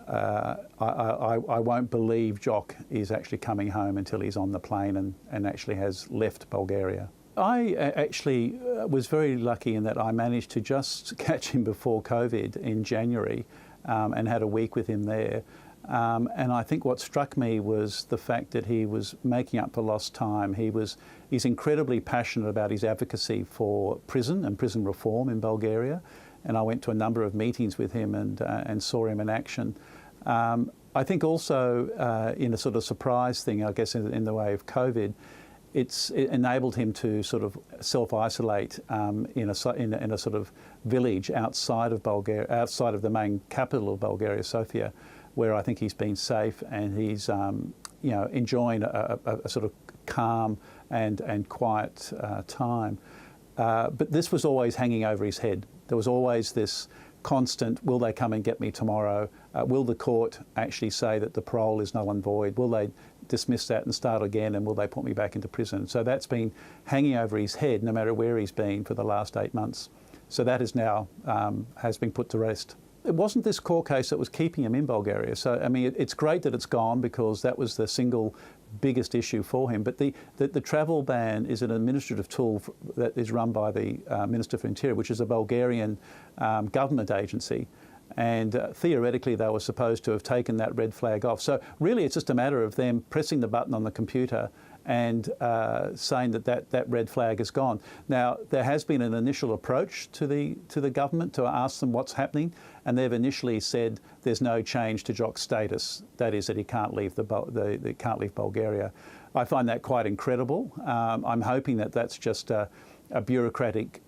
I won't believe JOCK is actually coming home until he's on the plane and actually has left Bulgaria. I actually was very lucky in that I managed to just catch him before COVID in January and had a week with him there. And I think what struck me was the fact that he was making up for lost time. He's incredibly passionate about his advocacy for prison and prison reform in Bulgaria. And I went to a number of meetings with him and saw him in action. I think also in a sort of surprise thing, I guess in the way of COVID, it enabled him to sort of self-isolate in a sort of village outside of Bulgaria, outside of the main capital of Bulgaria, Sofia, where I think he's been safe and he's enjoying a sort of calm and quiet time. But this was always hanging over his head. There was always this constant, will they come and get me tomorrow? Will the court actually say that the parole is null and void? Will they dismiss that and start again, and will they put me back into prison? So that's been hanging over his head no matter where he's been for the last 8 months. So that is now has been put to rest. It wasn't this court case that was keeping him in Bulgaria. So, I mean, it's great that it's gone because that was the single biggest issue for him. But the travel ban is an administrative tool that is run by the Minister for Interior, which is a Bulgarian government agency. And theoretically, they were supposed to have taken that red flag off. So really, it's just a matter of them pressing the button on the computer and saying that red flag is gone. Now, there has been an initial approach to the government to ask them what's happening, and they've initially said there's no change to JOCK's status. That is, that he can't leave can't leave Bulgaria. I find that quite incredible. I'm hoping that that's just a bureaucratic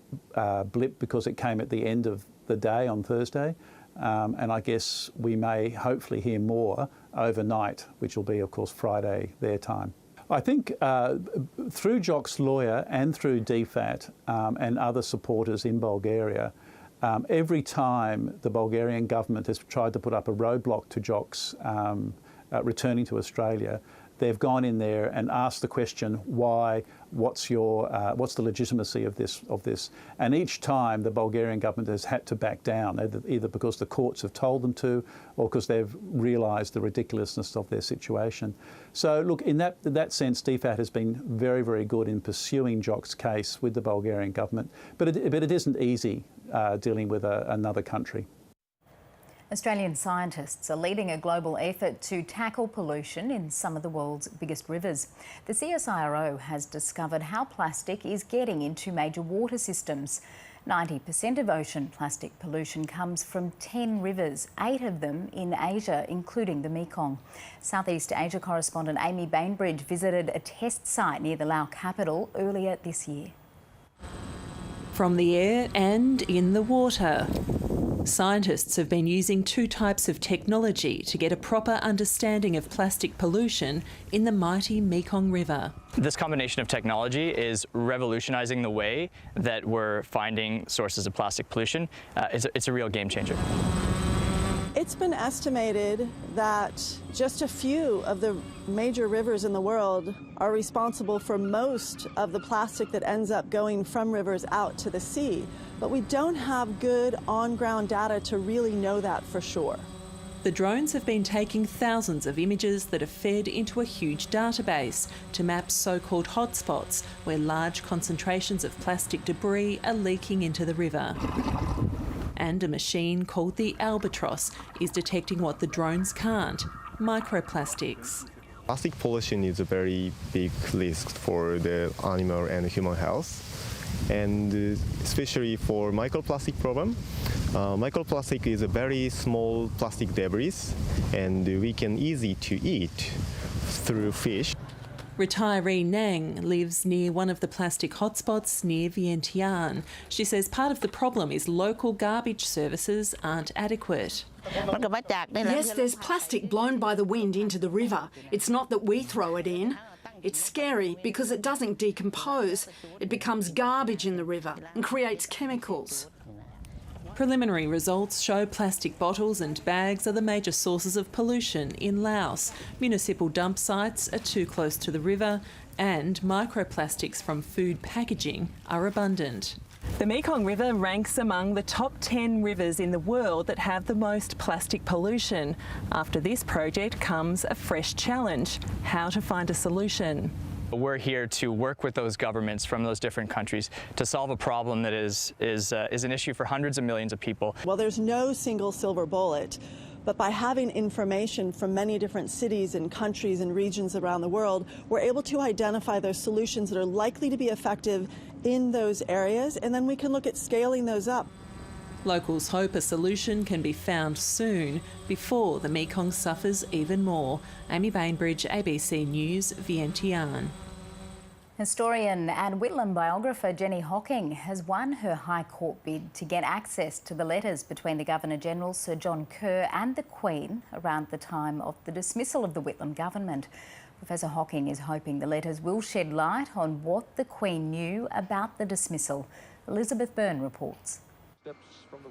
blip because it came at the end of the day on Thursday. And I guess we may hopefully hear more overnight, which will be, of course, Friday their time. I think through JOCK's lawyer and through DFAT and other supporters in Bulgaria, every time the Bulgarian government has tried to put up a roadblock to JOCK's returning to Australia, they've gone in there and asked the question, why, what's the legitimacy of this? And each time the Bulgarian government has had to back down, either because the courts have told them to or because they've realised the ridiculousness of their situation. So look, in that sense, DFAT has been very, very good in pursuing JOCK's case with the Bulgarian government. But it isn't easy dealing with another country. Australian scientists are leading a global effort to tackle pollution in some of the world's biggest rivers. The CSIRO has discovered how plastic is getting into major water systems. 90% of ocean plastic pollution comes from 10 rivers, 8 of them in Asia, including the Mekong. Southeast Asia correspondent Amy Bainbridge visited a test site near the Laos capital earlier this year. From the air and in the water. Scientists have been using 2 types of technology to get a proper understanding of plastic pollution in the mighty Mekong River. This combination of technology is revolutionising the way that we're finding sources of plastic pollution. It's a real game changer. It's been estimated that just a few of the major rivers in the world are responsible for most of the plastic that ends up going from rivers out to the sea. But we don't have good on-ground data to really know that for sure. The drones have been taking thousands of images that are fed into a huge database to map so-called hotspots where large concentrations of plastic debris are leaking into the river. And a machine called the Albatross is detecting what the drones can't: microplastics. Plastic pollution is a very big risk for the animal and human health, and especially for microplastic problem. Microplastic is a very small plastic debris, and we can easy to eat through fish. Retiree Nang lives near one of the plastic hotspots near Vientiane. She says part of the problem is local garbage services aren't adequate. Yes, there's plastic blown by the wind into the river. It's not that we throw it in. It's scary because it doesn't decompose. It becomes garbage in the river and creates chemicals. Preliminary results show plastic bottles and bags are the major sources of pollution in Laos. Municipal dump sites are too close to the river, and microplastics from food packaging are abundant. The Mekong River ranks among the top 10 rivers in the world that have the most plastic pollution. After this project comes a fresh challenge: how to find a solution. We're here to work with those governments from those different countries to solve a problem that is an issue for hundreds of millions of people. Well, there's no single silver bullet, but by having information from many different cities and countries and regions around the world, we're able to identify those solutions that are likely to be effective in those areas, and then we can look at scaling those up. Locals hope a solution can be found soon, before the Mekong suffers even more. Amy Bainbridge, ABC News, Vientiane. Historian and Whitlam biographer Jenny Hocking has won her High Court bid to get access to the letters between the Governor-General Sir John Kerr and the Queen around the time of the dismissal of the Whitlam government. Professor Hocking is hoping the letters will shed light on what the Queen knew about the dismissal. Elizabeth Byrne reports.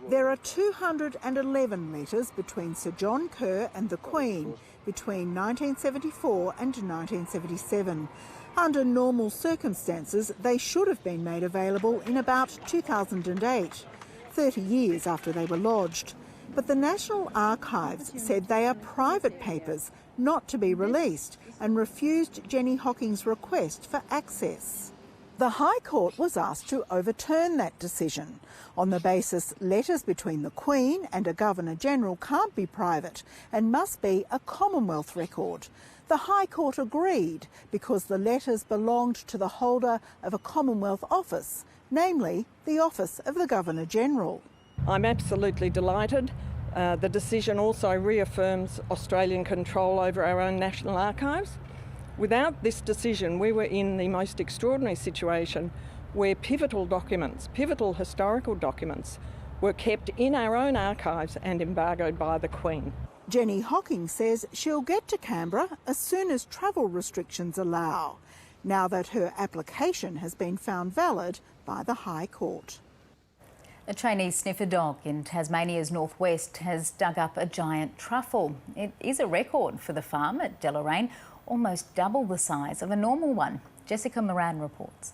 There are 211 letters between Sir John Kerr and the Queen between 1974 and 1977. Under normal circumstances, they should have been made available in about 2008, 30 years after they were lodged. But the National Archives said they are private papers, not to be released, and refused Jenny Hocking's request for access. The High Court was asked to overturn that decision on the basis letters between the Queen and a Governor-General can't be private and must be a Commonwealth record. The High Court agreed because the letters belonged to the holder of a Commonwealth office, namely the Office of the Governor-General. I'm absolutely delighted. The decision also reaffirms Australian control over our own National Archives. Without this decision, we were in the most extraordinary situation where pivotal documents, pivotal historical documents, were kept in our own archives and embargoed by the Queen. Jenny Hocking says she'll get to Canberra as soon as travel restrictions allow, now that her application has been found valid by the High Court. A Chinese sniffer dog in Tasmania's northwest has dug up a giant truffle. It is a record for the farm at Deloraine, almost double the size of a normal one. Jessica Moran reports.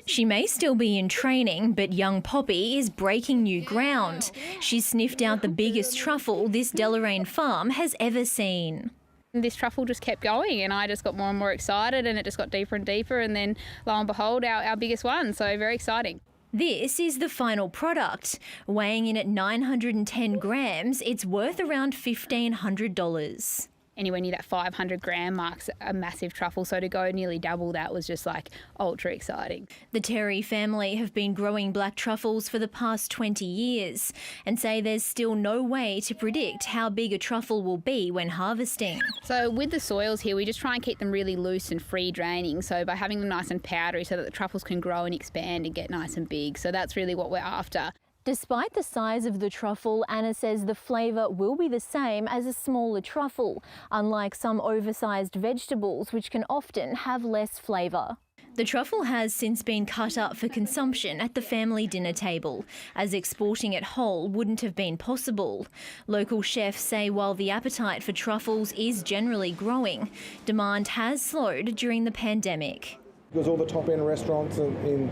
She may still be in training, but young Poppy is breaking new ground. She's sniffed out the biggest truffle this Deloraine farm has ever seen. This truffle just kept going and I just got more and more excited, and it just got deeper and deeper, and then lo and behold, our biggest one, so very exciting. This is the final product. Weighing in at 910 grams, it's worth around $1,500. Anywhere near that 500 gram mark's a massive truffle, so to go nearly double that was just like ultra exciting. The Terry family have been growing black truffles for the past 20 years and say there's still no way to predict how big a truffle will be when harvesting. So with the soils here, we just try and keep them really loose and free draining, so by having them nice and powdery so that the truffles can grow and expand and get nice and big. So that's really what we're after. Despite the size of the truffle, Anna says the flavour will be the same as a smaller truffle, unlike some oversized vegetables which can often have less flavour. The truffle has since been cut up for consumption at the family dinner table, as exporting it whole wouldn't have been possible. Local chefs say while the appetite for truffles is generally growing, demand has slowed during the pandemic. Because all the top-end restaurants in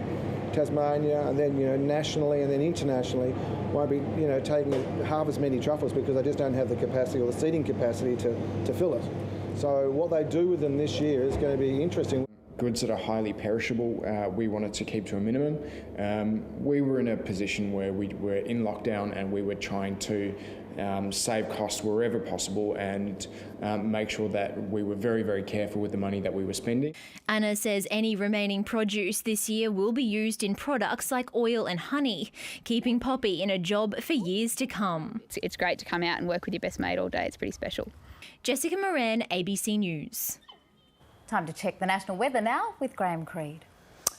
Tasmania and then nationally and then internationally won't be taking half as many truffles because they just don't have the capacity or the seating capacity to fill it. So what they do with them this year is going to be interesting. Goods that are highly perishable, we wanted to keep to a minimum. We were in a position where we were in lockdown and we were trying to save costs wherever possible and make sure that we were very, very careful with the money that we were spending. Anna says any remaining produce this year will be used in products like oil and honey, keeping Poppy in a job for years to come. It's great to come out and work with your best mate all day. It's pretty special. Jessica Moran, ABC News. Time to check the national weather now with Graham Creed.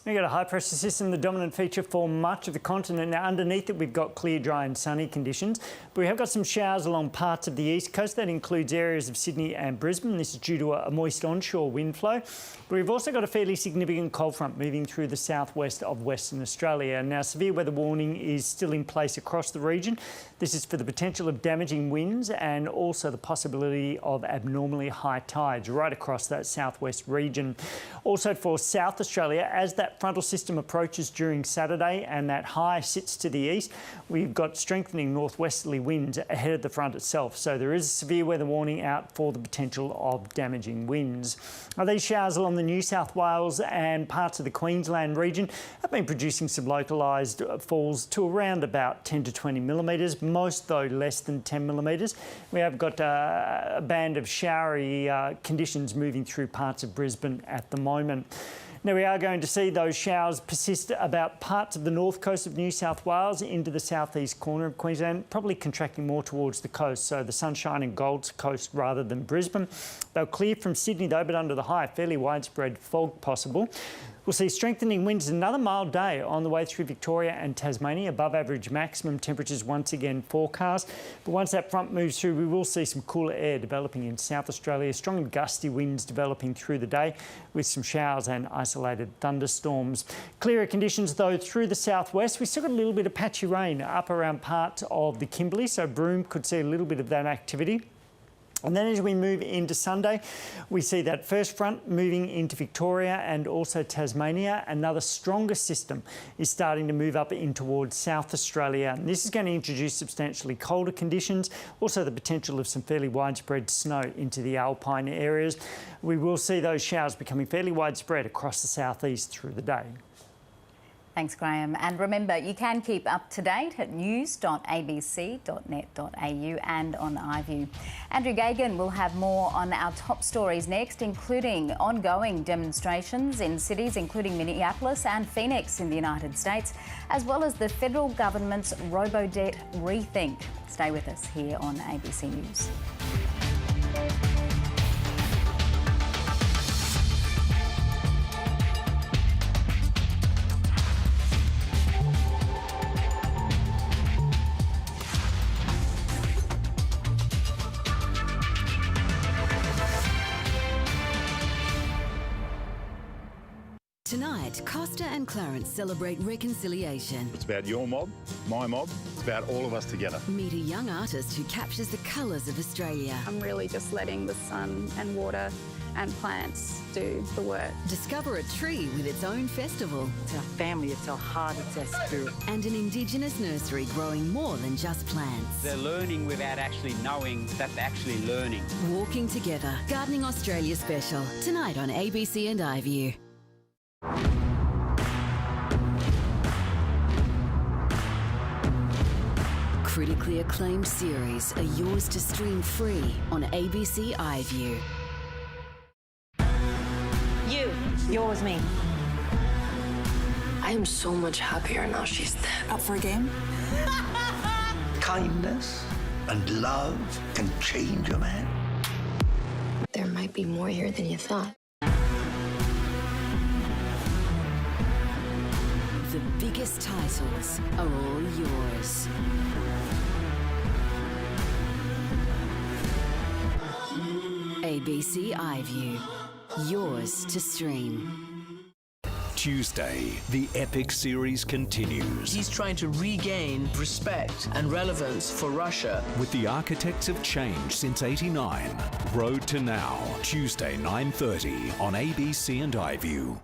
We've got a high-pressure system, the dominant feature for much of the continent. Now, underneath it, we've got clear, dry and sunny conditions. But we have got some showers along parts of the east coast. That includes areas of Sydney and Brisbane. This is due to a moist onshore wind flow. But we've also got a fairly significant cold front moving through the southwest of Western Australia. Now, severe weather warning is still in place across the region. This is for the potential of damaging winds and also the possibility of abnormally high tides right across that southwest region. Also for South Australia, as that that frontal system approaches during Saturday and that high sits to the east, we've got strengthening northwesterly winds ahead of the front itself. So there is a severe weather warning out for the potential of damaging winds. Now, these showers along the New South Wales and parts of the Queensland region have been producing some localised falls to around about 10 to 20 millimetres, most though less than 10 millimetres. We have got a band of showery conditions moving through parts of Brisbane at the moment. Now, we are going to see those showers persist about parts of the north coast of New South Wales into the southeast corner of Queensland, probably contracting more towards the coast, so the Sunshine and Gold Coast rather than Brisbane. They'll clear from Sydney though, but under the high, fairly widespread fog possible. We'll see strengthening winds, another mild day on the way through Victoria and Tasmania, above average maximum temperatures once again forecast. But once that front moves through, we will see some cooler air developing in South Australia, strong and gusty winds developing through the day with some showers and isolated thunderstorms. Clearer conditions though through the southwest. We still got a little bit of patchy rain up around parts of the Kimberley, so Broome could see a little bit of that activity. And then as we move into Sunday, we see that first front moving into Victoria and also Tasmania. Another stronger system is starting to move up in towards South Australia. And this is going to introduce substantially colder conditions, also the potential of some fairly widespread snow into the alpine areas. We will see those showers becoming fairly widespread across the southeast through the day. Thanks, Graham. And remember, you can keep up to date at news.abc.net.au and on iView. Andrew Gagan will have more on our top stories next, including ongoing demonstrations in cities including Minneapolis and Phoenix in the United States, as well as the federal government's ROBODEBT rethink. Stay with us here on ABC News. Tonight, Costa and Clarence celebrate reconciliation. It's about your mob, my mob. It's about all of us together. Meet a young artist who captures the colours of Australia. I'm really just letting the sun and water and plants do the work. Discover a tree with its own festival. It's our family, it's our heart, it's our spirit. And an Indigenous nursery growing more than just plants. They're learning without actually knowing that they're actually learning. Walking Together, Gardening Australia special. Tonight on ABC and iView. Critically acclaimed series are yours to stream free on ABC iView. You're with me. I am so much happier now she's dead. Up for a game? Kindness and love can change a man. There might be more here than you thought. The biggest titles are all yours. ABC iView, yours to stream. Tuesday, the epic series continues. He's trying to regain respect and relevance for Russia. With the architects of change since '89, Road to Now, Tuesday 9:30 on ABC and iView.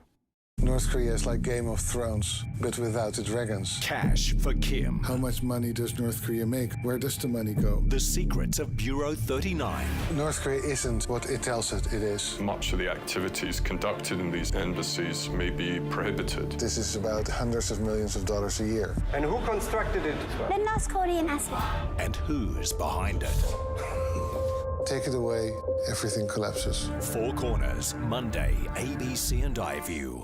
North Korea is like Game of Thrones, but without the dragons. Cash for Kim. How much money does North Korea make? Where does the money go? The secrets of Bureau 39. North Korea isn't what it tells it is. Much of the activities conducted in these embassies may be prohibited. This is about hundreds of millions of dollars a year. And who constructed it? The North Korean asset. And who's behind it? Take it away, everything collapses. Four Corners, Monday, ABC and iView.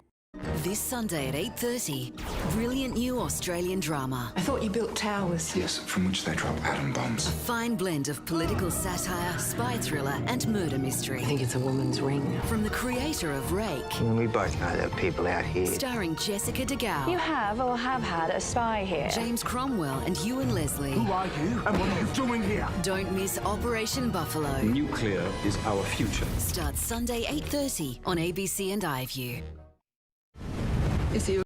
This Sunday at 8:30, brilliant new Australian drama. I thought you built towers. Yes, from which they drop atom bombs. A fine blend of political satire, spy thriller and murder mystery. I think it's a woman's ring. From the creator of Rake. We both know there are people out here. Starring Jessica DeGao. You have or have had a spy here. James Cromwell and Ewan Leslie. Who are you and what are you doing here? Don't miss Operation Buffalo. Nuclear is our future. Starts Sunday 8:30 on ABC and iView. Is he